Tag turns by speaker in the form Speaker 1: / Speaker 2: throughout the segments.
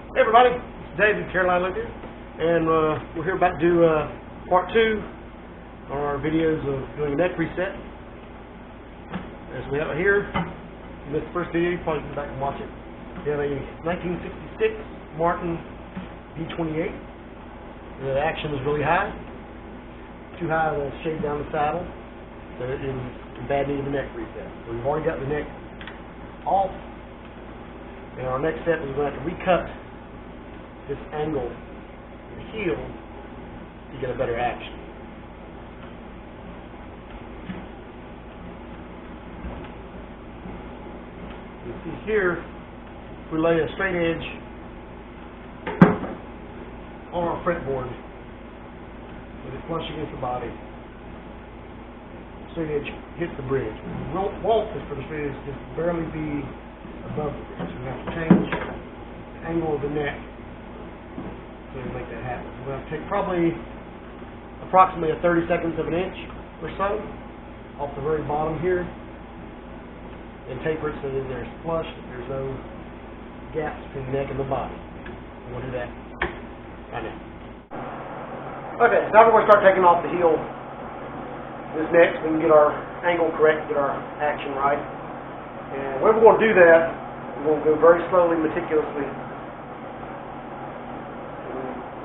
Speaker 1: Hey everybody, it's David, Caroline Luke here, and we're here about to do part 2 on our videos of doing a neck reset. As we have it here, you missed the first video, you probably go back and watch it. We have a 1966 Martin D-28. The action is really high, too high to shade down the saddle, so it is in bad need of a neck reset. So we've already got the neck off, and our next step is we're going to have to recut this angle of the heel to get a better action. You see here, we lay a straight edge on our fretboard with it flush against the body. Straight edge hits the bridge. What we want is for the straight edge to just barely be above the bridge. We have to change the angle of the neck to make that happen. We're going to take probably approximately a 32nd of an inch or so off the very bottom here and taper it so that there's flush, that there's no gaps between the neck and the body. We'll do that right now. Okay, so now we're going to start taking off the heel this neck so we can get our angle correct, get our action right. And when we're going to do that, we're going to go very slowly, meticulously.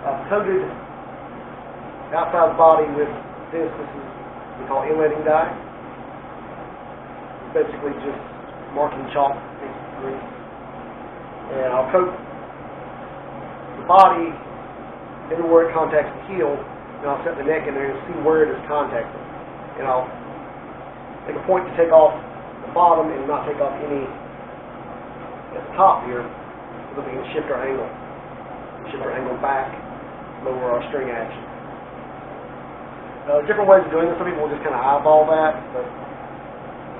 Speaker 1: I've coated the outside body with this. This is what we call inletting dye. It's basically just marking chalk, grease. And I'll coat the body everywhere it contacts the heel, and I'll set the neck in there and see where it is contacting. And I'll make a point to take off the bottom and not take off any at the top here, so that we can shift our angle. Shift our angle back, lower our string action. Different ways of doing this. Some people will just kind of eyeball that, but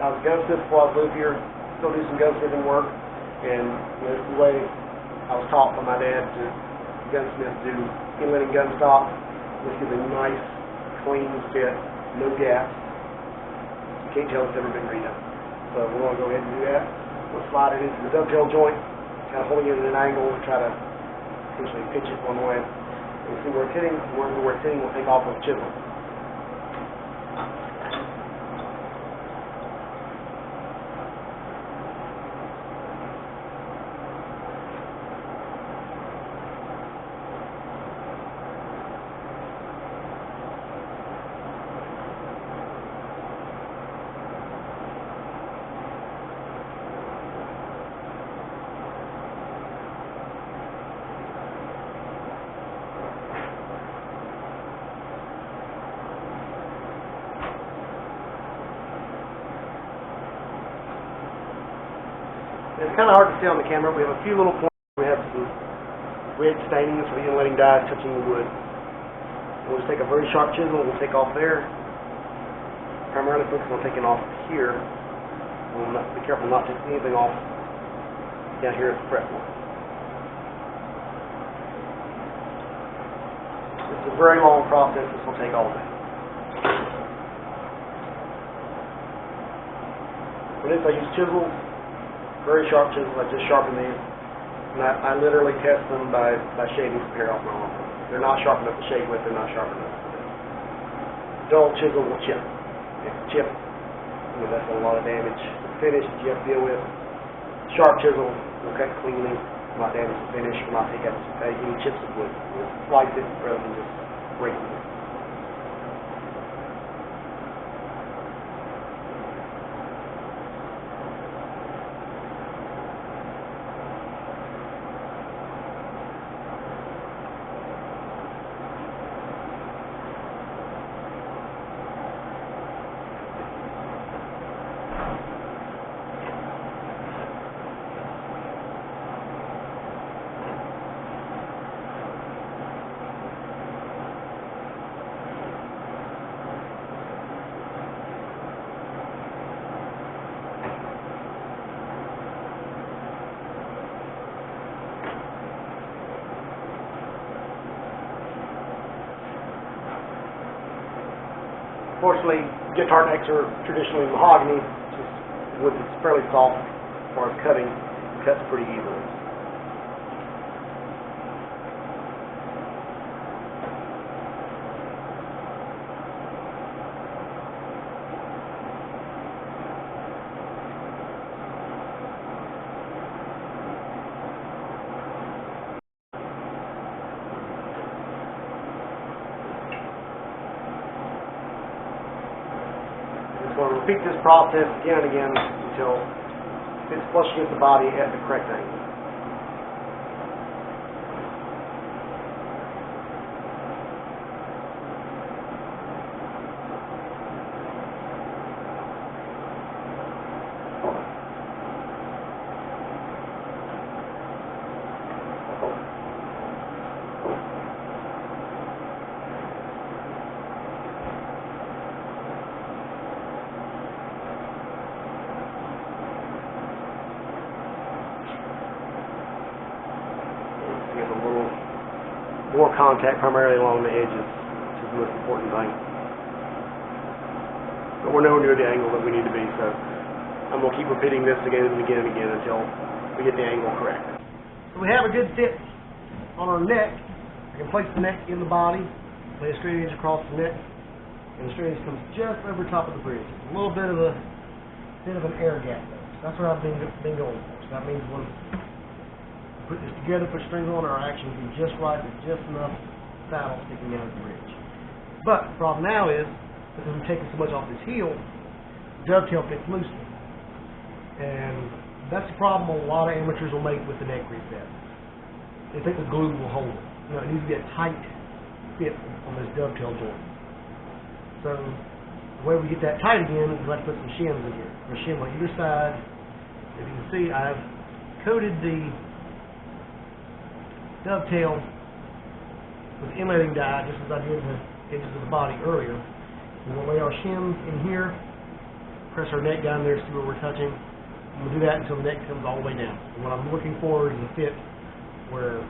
Speaker 1: I was a gunsmith before I was lived here. Still do some gunsmithing work, and this is the way I was taught by my dad to gunsmith do inletting gun stock. This gives a nice, clean fit, no gaps. You can't tell it's ever been redone. So we're going to go ahead and do that. We'll slide it into the dovetail joint, kind of holding it at an angle and try to essentially pitch it one way. We'll see where it's hitting. Wherever it's hitting, we'll take off with a chisel. It's kind of hard to see on the camera. We have a few little points. We have some red stainings for the inletting dye touching the wood. We'll just take a very sharp chisel. We'll take off there. Primarily focus on taking off here. We'll be careful not to take anything off down here at the fretboard. It's a very long process. This will take all day. For this, I use chisels. Very sharp chisels. I just sharpen these, and I literally test them by shaving some hair off my arm. If they're not sharp enough to shave with, they're not sharp enough for this. Dull chisel will chip. If it's chipped, that's a lot of damage to the finish that you have to deal with. Sharp chisel will cut cleanly, will not damage the finish, will not take out any chips of wood. We'll slice it rather than just breaking it. Unfortunately, guitar necks are traditionally mahogany, which is wood that's fairly soft as far as cutting. It cuts pretty easily. repeat this process again and again until it's flush against the body at the correct angle. Get a little more contact primarily along the edges, which is the most important thing. But we're nowhere near the angle that we need to be, so I'm going to keep repeating this again and again and again until we get the angle correct. So we have a good fit on our neck. I can place the neck in the body, lay a straight edge across the neck, and the straight edge comes just over top of the bridge. It's a little bit of an air gap there. So that's what I've been going for. So that means when put this together, put strings on, our action will be just right with just enough saddle sticking out of the bridge. But the problem now is, because I'm taking so much off this heel, the dovetail fits loosely. And that's the problem a lot of amateurs will make with the neck reset. They think the glue will hold it. You know, it needs to be a tight fit on this dovetail joint. So the way we get that tight again is we have to put some shims in here. A shim on either side. As you can see, I've coated the dovetail with inletting dye, just as I did the edges of the body earlier. We're going to lay our shims in here, press our neck down there to see where we're touching. And we'll do that until the neck comes all the way down. And what I'm looking for is a fit where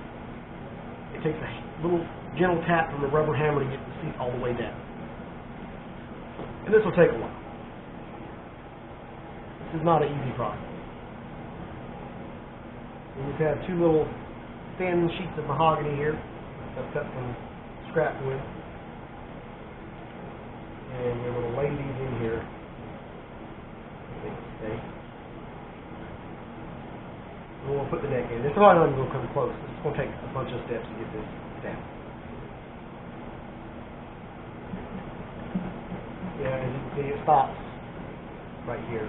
Speaker 1: it takes a little gentle tap from the rubber hammer to get the seat all the way down. And this will take a while. This is not an easy process. We just have two little thin sheets of mahogany here. I've cut from scrap wood. And we're going to lay these in here. And we'll put the neck in. This is probably not even going to come close. It's going to take a bunch of steps to get this down. Yeah, as you can see, it stops right here.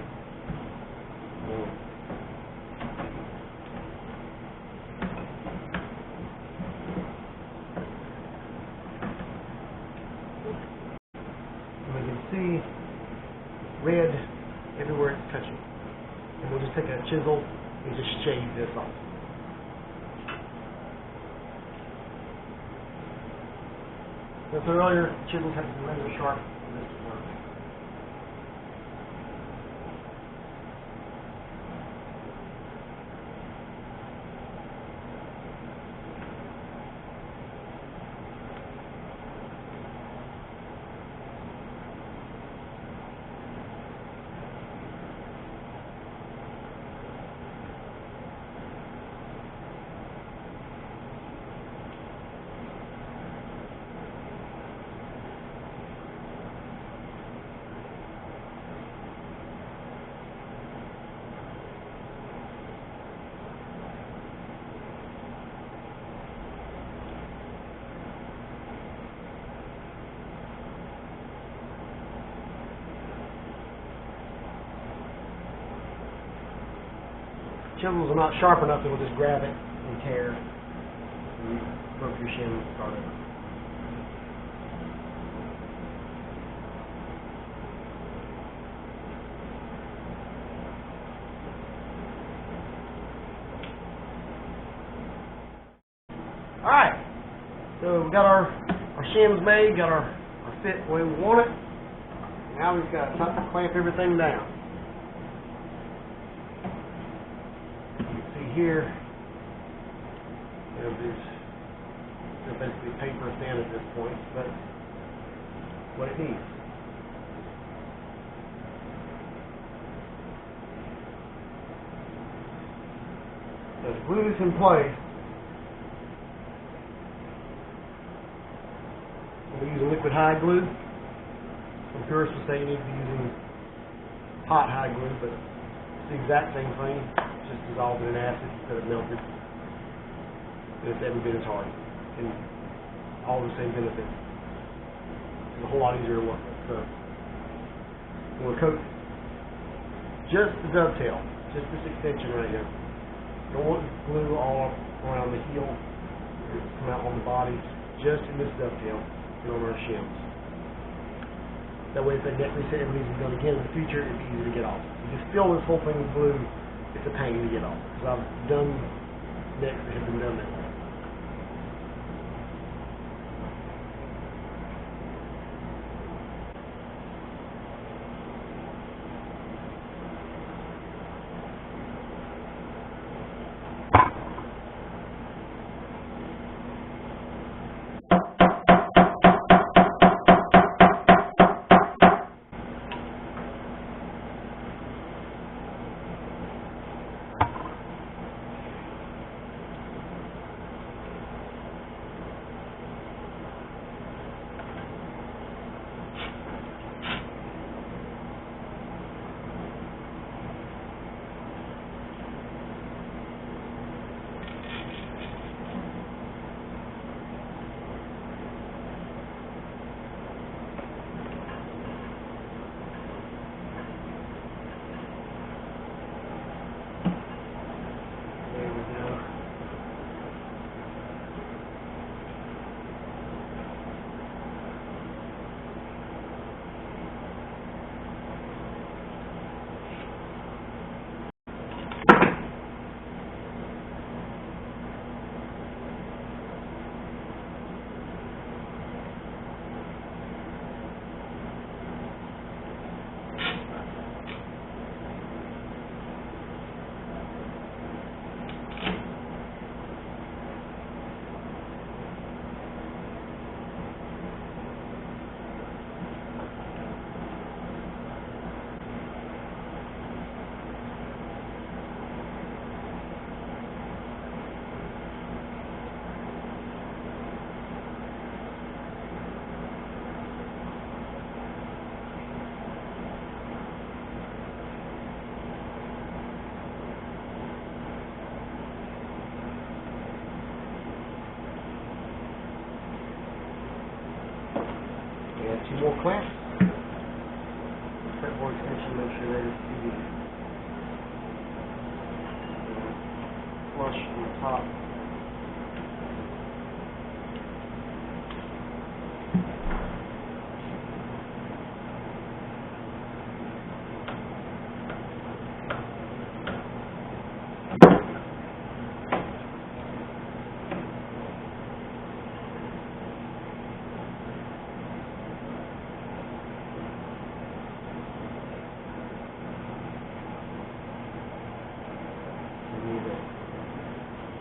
Speaker 1: See red everywhere it's touching. And we'll just take a chisel and just shave this off. As I said earlier, chisels have to be rather sharp for this to work. Chisels are not sharp enough, it will just grab it and tear. And you broke your shim and start over. Alright, so we got our shims made, got our fit the way we want it. Now we've got time to clamp everything down. Here, you know, they're basically paper thin at this point, but what it needs. So to glue this in place, we're using liquid hide glue. Some purists will say you need to be using hot hide glue, but it's the exact same thing. Just dissolved in acid instead of melted. And it's every bit as hard. And all the same benefits. It's a whole lot easier to work with. So we'll coat just the dovetail, just this extension right here. Don't want glue all around the heel, come out on the body, just in this dovetail and on our shims. That way, if that neck reset ever needs to be done again in the future, it's easy to get off. If you fill this whole thing with glue, it's a pain to get off. Because I've done necks that have been done that way. Two more clamps. Fretboard extension, make sure that is flush on the top.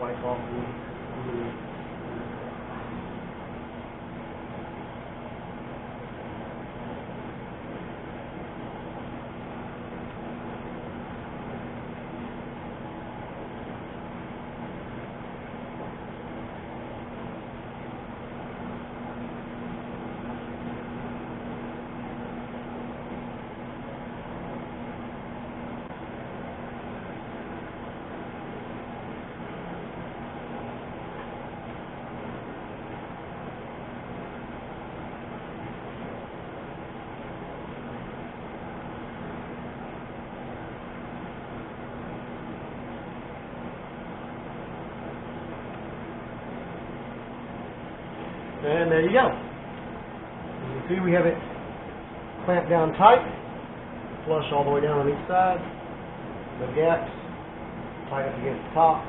Speaker 1: Wipe off the glue. And there you go. As you can see, we have it clamped down tight, flush all the way down on each side, no gaps, tight up against the top.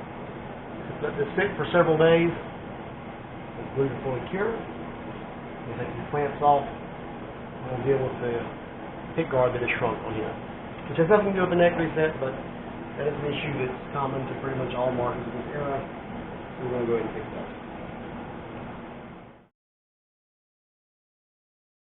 Speaker 1: Let this sit for several days. The glue to fully cure. We'll take these clamps off, and we'll deal with the pick guard that is shrunk on here, which has nothing to do with the neck reset, but that is an issue that's common to pretty much all markets in this era. So we're going to go ahead and fix that.